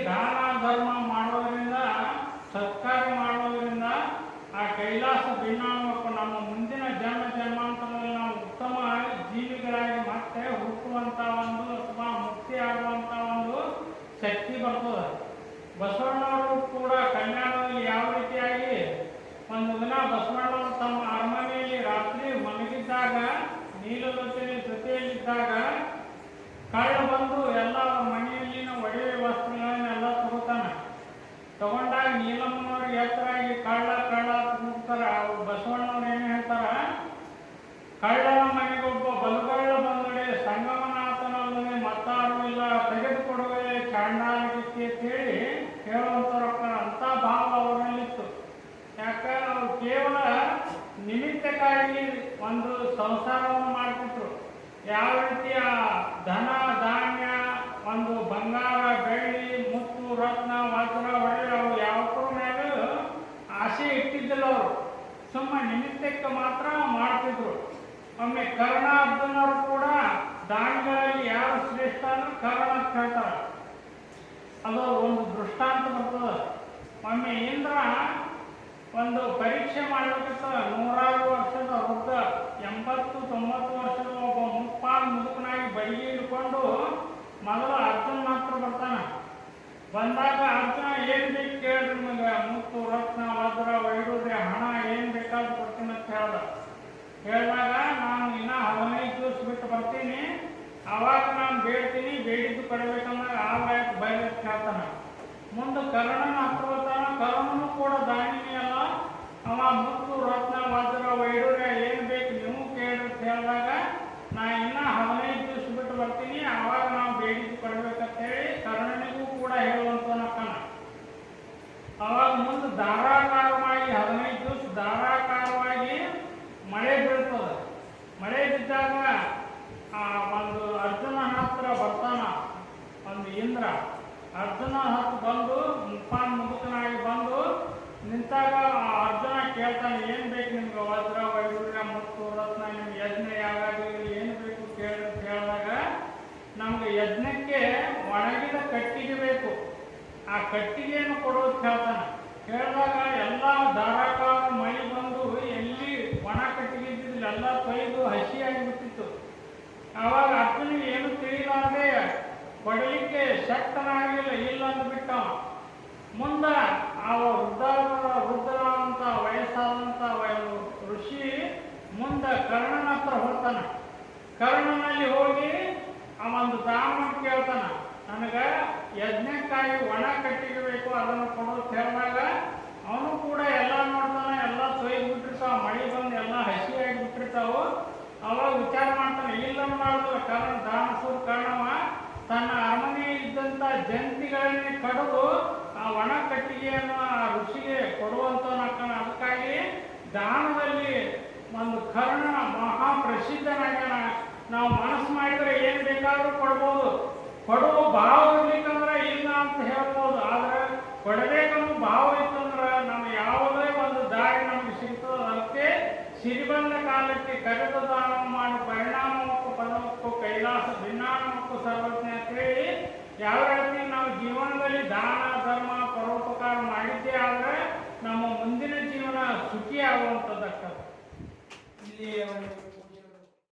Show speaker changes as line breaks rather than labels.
ದಾನ ಧರ್ಮ ಮಾಡೋದ್ರಿಂದ, ಸತ್ಕಾರ್ಯ ಮಾಡೋದ್ರಿಂದ ಆ ಕೈಲಾಸ ಭಿನ್ನಾಮಕ್ಕೂ ನಮ್ಮ ಮುಂದಿನ ಜನ್ಮ ಜನ್ಮಾಂತರದಲ್ಲಿ ನಾವು ಉತ್ತಮ ಜೀವಿಗಳಾಗಿ ಮತ್ತೆ ಹುಟ್ಟುವಂಥ ಒಂದು ಅಥವಾ ಮುಕ್ತಿ ಆಗುವಂಥ ಒಂದು ಶಕ್ತಿ ಬರ್ತದೆ. ಬಸವಣ್ಣವರು ಕೂಡ ಕಲ್ಯಾಣದಲ್ಲಿ ಯಾವ ರೀತಿಯಾಗಿ ಒಂದು ದಿನ ಬಸವಣ್ಣವರು ತಮ್ಮ ಅರಮನೆಯಲ್ಲಿ ರಾತ್ರಿ ಮಲಗಿದ್ದಾಗ, ನೀಲಲೋಚನೆ ಜೊತೆಯಲ್ಲಿದ್ದಾಗ ಕಳ್ಳ ಬಂದು ಎಲ್ಲ ಮನೆಯಲ್ಲಿನ ಒಡವೆ ವಸ್ತುಗಳನ್ನೆಲ್ಲ ತಗೋತಾನೆ. ತಗೊಂಡಾಗ ನೀಲಮ್ಮನವ್ರಿಗೆ ಎತ್ತರಾಗಿ ಕಳ್ಳ ಕಳ್ಳ ಕೂಗ್ತಾರ. ಅವ್ರು ಬಸವಣ್ಣವ್ರು ಏನು ಹೇಳ್ತಾರ, ಕಳ್ಳನ ಮನೆಗೊಬ್ಬ ಬಲಗಳ್ಳ ಬಂದಡೆ ಸಂಗಮನಾಥನಲ್ಲದೆ ಮತ್ತಾರು ಇಲ್ಲ, ತೆಗೆದುಕೊಡುವೆ ಚಾಂಡಾಲಗಿತ್ತಿ ಅಂತೇಳಿ ಹೇಳುವಂಥವ್ರ ಅಂಥ ಭಾವ ಅವರಲ್ಲಿತ್ತು. ಯಾಕಂದ್ರೆ ಅವರು ಕೇವಲ ನಿಮಿತ್ತಕ್ಕಾಗಿ ಒಂದು ಸಂಸಾರವನ್ನು ಮಾಡ್ತಿದ್ರು. ಯಾವ ರೀತಿಯ ಧನ ಧಾನ್ಯ, ಒಂದು ಬಂಗಾರ ಬೆಳ್ಳಿ ಮುತ್ತು ರತ್ನ ವಜ್ರ ಒಳ್ಳೆ ಅವು ಯಾವಕ್ಕೂ ಮೇಲೆ ಆಸೆ ಇಟ್ಟಿದ್ದಿಲ್ಲ. ಅವರು ಸುಮ್ಮ ನಿಮಿತ್ತಕ್ಕೆ ಮಾತ್ರ ಮಾಡ್ತಿದ್ರು. ಒಮ್ಮೆ ಕರ್ಣಾರ್ಜುನರು ಕೂಡ ದಾನಿಗಳಲ್ಲಿ ಯಾರು ಶ್ರೇಷ್ಠ ಅಂದ್ರೆ ಕರ್ಣ ಅಂತ ಹೇಳ್ತಾರೆ. ಅದು ಒಂದು ದೃಷ್ಟಾಂತ ಬರ್ತದೆ. ಒಮ್ಮೆ ಇಂದ್ರ ಒಂದು ಪರೀಕ್ಷೆ ಮಾಡಬೇಕಿತ್ತ. 100 ವರ್ಷದ ವೃದ್ಧ, 80-90 ವರ್ಷದ ಒಬ್ಬ ಮುಪ್ಪಾದ ಮುದುಕನಾಗಿ ಬಡಿಗೆ ಹಿಡ್ಕೊಂಡು ಮೊದಲು ಅರ್ಜುನ ಮಾತ್ರ ಬರ್ತಾನೆ. ಬಂದಾಗ ಅರ್ಜುನ ಏನು ಬೇಕು ಕೇಳಿದ್ರೆ ನಿಮಗೆ ಮುತ್ತು ರತ್ನ ವಜ್ರ ವೈಡೂರ್ಯ ಹಣ ಏನು ಬೇಕಾದ್ರೂ ಕೊಡ್ತೀನಿ ಅಂತ ಹೇಳಿದಾಗ ನಾನು ಇನ್ನೂ 15 ದಿವಸ ಬಿಟ್ಟು ಬರ್ತೀನಿ, ಅವಾಗ ನಾನು ಬೇಡ್ತೀನಿ, ಬೇಡಿದ್ದು ಕೊಡಬೇಕಂದಾಗ ಆಗಾಯ್ತು ಬಯಲು ಅಂತ ಹೇಳ್ತಾನೆ. ಮುಂದೆ ಕರ್ಣನ ಹತ್ರ ಬರ್ತಾನ. ಕರ್ಣನು ಕೂಡ ದಾನಿನೇ ಅಲ್ಲ. ಅವ ಮುತ್ತು ರತ್ನ ವಜ್ರ ವೈಡೂರ್ಯ ಏನು ಬೇಕು ನೀವು ಕೇಳ್ರಿ ಅಂತ ಹೇಳಿದಾಗ ನಾ ಇನ್ನೂ 15 ದಿವಸ ಬಿಟ್ಟು ಬರ್ತೀನಿ, ಆವಾಗ ನಾವು ಬೇಡಿದ್ದು ಕೊಡ್ಬೇಕಂತ ಹೇಳಿ ಕರ್ಣನಿಗೂ ಕೂಡ ಹೇಳುವಂತನಕ್ಕನ. ಅವಾಗ ಮುಂದೆ ಧಾರಾಕಾರವಾಗಿ 15 ದಿವಸ ಧಾರಾಕಾರವಾಗಿ ಮಳೆ ಬೀಳ್ತದೆ. ಮಳೆ ಬಿದ್ದಾಗ ಆ ಒಂದು ಅರ್ಜುನ ಹತ್ರ ಬರ್ತಾನ ಒಂದು ಇಂದ್ರ. ಅರ್ಜುನ ಹತ್ತು ಬಂದು ಮುಪ್ಪಾನ್ ಮುದುಕನಾಗಿ ಬಂದು ನಿಂತಾಗ ಆ ಅರ್ಜುನ ಕೇಳ್ತಾನೆ, ಏನು ಬೇಕು ನಿಮ್ಗೆ ವಜ್ರ ವೈಡೂರ್ಯ ಮುತ್ತು ರತ್ನ, ನಿಮ್ಗೆ ಯಜ್ಞ ಯಾವಾಗ ಏನು ಬೇಕು ಕೇಳಿ ಅಂತ ಹೇಳಿದಾಗ ನಮ್ಗೆ ಯಜ್ಞಕ್ಕೆ ಒಣಗಿದ ಕಟ್ಟಿಗೆ ಬೇಕು, ಆ ಕಟ್ಟಿಗೆಯನ್ನು ಕೊಡೋದು ಕೇಳ್ತಾನೆ. ಹೇಳಿದಾಗ ಎಲ್ಲ ಧಾರಾಕಾರ ಮಳೆ ಬಂದು ಎಲ್ಲಿ ಒಣ ಕಟ್ಟಿಗೆ ಇದ್ದಿದ್ದಿಲ್ಲ, ಎಲ್ಲ ತೊಯ್ದು ಹಸಿಯಾಗಿ ಬಿಟ್ಟಿತ್ತು. ಆವಾಗ ಅರ್ಜುನಿಗೆ ಏನು ತಿಳಿಲಾರದೆ ಕೊಡಲಿಕ್ಕೆ ಶಕ್ತನಾಗಲಿಲ್ಲ, ಇಲ್ಲ ಅಂದ್ಬಿಟ್ಟ. ಮುಂದೆ ಆ ವೃದ್ಧರಾದಂಥ ವಯಸ್ಸಾದಂಥ ಋಷಿ ಮುಂದೆ ಕರ್ಣನ ಹತ್ರ ಹೋಗ್ತಾನೆ. ಕರ್ಣನಲ್ಲಿ ಹೋಗಿ ಆ ಒಂದು ದಾನವನ್ನು ಕೇಳ್ತಾನ, ನನಗೆ ಯಜ್ಞಕ್ಕಾಗಿ ಒಣ ಕಟ್ಟಿಗೆ ಬೇಕು, ಅದನ್ನು ಕೊಡೋದು ಹೇಳಿದಾಗ ಅವನು ಕೂಡ ಎಲ್ಲ ನೋಡ್ತಾನೆ. ಎಲ್ಲ ತೊಯ್ದು ಬಿಟ್ಟಿರ್ತಾವ, ಮಳೆ ಬಂದು ಎಲ್ಲ ಹಸಿಯಾಗಿ ಬಿಟ್ಟಿರ್ತಾವು. ಅವಾಗ ವಿಚಾರ ಮಾಡ್ತಾನೆ, ಇಲ್ಲ ಮಾಡಿದ್ರೆ ದಾನಸೂರ್ ಕರ್ಣವ ತನ್ನ ಅರಮನೆಯಲ್ಲಿ ಇದ್ದಂಥ ಜಂತಿಗಳನ್ನೇ ಕಡಿದು ಆ ಒಣ ಕಟ್ಟಿಗೆಯನ್ನು ಆ ಋಷಿಗೆ ಕೊಡುವಂತವನಕ್ಕನ. ಅದಕ್ಕಾಗಿ ದಾನದಲ್ಲಿ ಒಂದು ಕರ್ಣ ಮಹಾಪ್ರಸಿದ್ಧನಾಗ್ಯಾನ. ನಾವು ಮನಸ್ಸು ಮಾಡಿದರೆ ಏನು ಬೇಕಾದರೂ ಕೊಡ್ಬೋದು, ಕೊಡುವ ಭಾವ ಇರ್ಲಿಕ್ಕಂದ್ರೆ ಇಲ್ಲ ಅಂತ ಹೇಳ್ಬೋದು. ಆದರೆ ಕೊಡಬೇಕನ್ನೋ ಭಾವ ಇತ್ತಂದ್ರೆ ನಮ್ಗೆ ಯಾವುದೇ ಒಂದು ದಾರಿ ನಮಗೆ ಸಿಗ್ತದೆ. ಅದಕ್ಕೆ ಸಿರಿಬಂದ ಕಾಲಕ್ಕೆ ಕರೆದ ದಾನ ಮಾಡಿ ಪರಿಣಾಮಕ್ಕೂ ಪದಕ್ಕೂ ಕೈಲಾಸ ಭಿನ್ನಾಮಕ್ಕೂ ಸರ್ವಜ್ಞ ಅಂತೇಳಿ ಯಾವ ರೀತಿ ನಾವು ಜೀವನದಲ್ಲಿ ದಾನ ಧರ್ಮ ಪರೋಪಕಾರ ಮಾಡಿದ್ದೇ ಆದರೆ ನಮ್ಮ ಮುಂದಿನ ಜೀವನ ಸುಖಿ ಆಗುವಂಥದ್ದಾಗ್ತದೆ. ಇಲ್ಲಿ